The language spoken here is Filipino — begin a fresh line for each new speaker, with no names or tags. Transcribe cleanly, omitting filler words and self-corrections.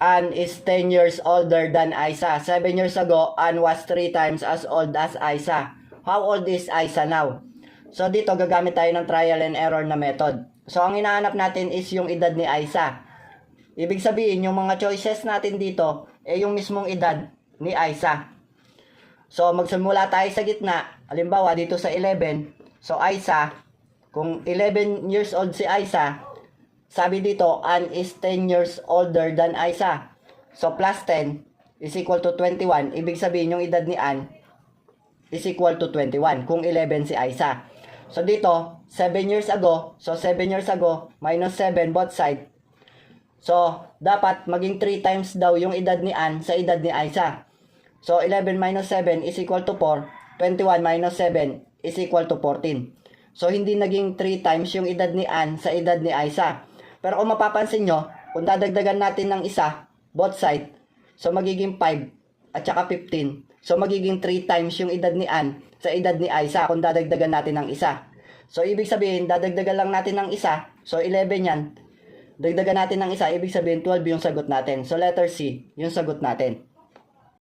Anne is 10 years older than Isa. 7 years ago, Anne was 3 times as old as Isa. How old is Isa now? So dito gagamit tayo ng trial and error na method. So ang hinahanap natin is yung edad ni Isa. Ibig sabihin, yung mga choices natin dito, yung mismong edad ni Isa. So magsimula tayo sa gitna. Halimbawa dito sa 11. So Isa, kung 11 years old si Isa, sabi dito, Anne is 10 years older than Isa. So, plus 10 is equal to 21. Ibig sabihin, yung edad ni Anne is equal to 21 kung 11 si Isa. So, dito, 7 years ago. So, 7 years ago, minus 7 both side. So, dapat maging 3 times daw yung edad ni Anne sa edad ni Isa. So, 11 minus 7 is equal to 4. 21 minus 7 is equal to 14. So, hindi naging 3 times yung edad ni Anne sa edad ni Isa. Pero kung mapapansin nyo, kung dadagdagan natin ng isa, both side, so magiging 5 at saka 15. So magiging 3 times yung edad ni Anne sa edad ni Isa kung dadagdagan natin ng isa. So ibig sabihin, dadagdagan lang natin ng isa. So 11 yan. Dagdagan natin ng isa, ibig sabihin 12 yung sagot natin. So letter C, yung sagot natin.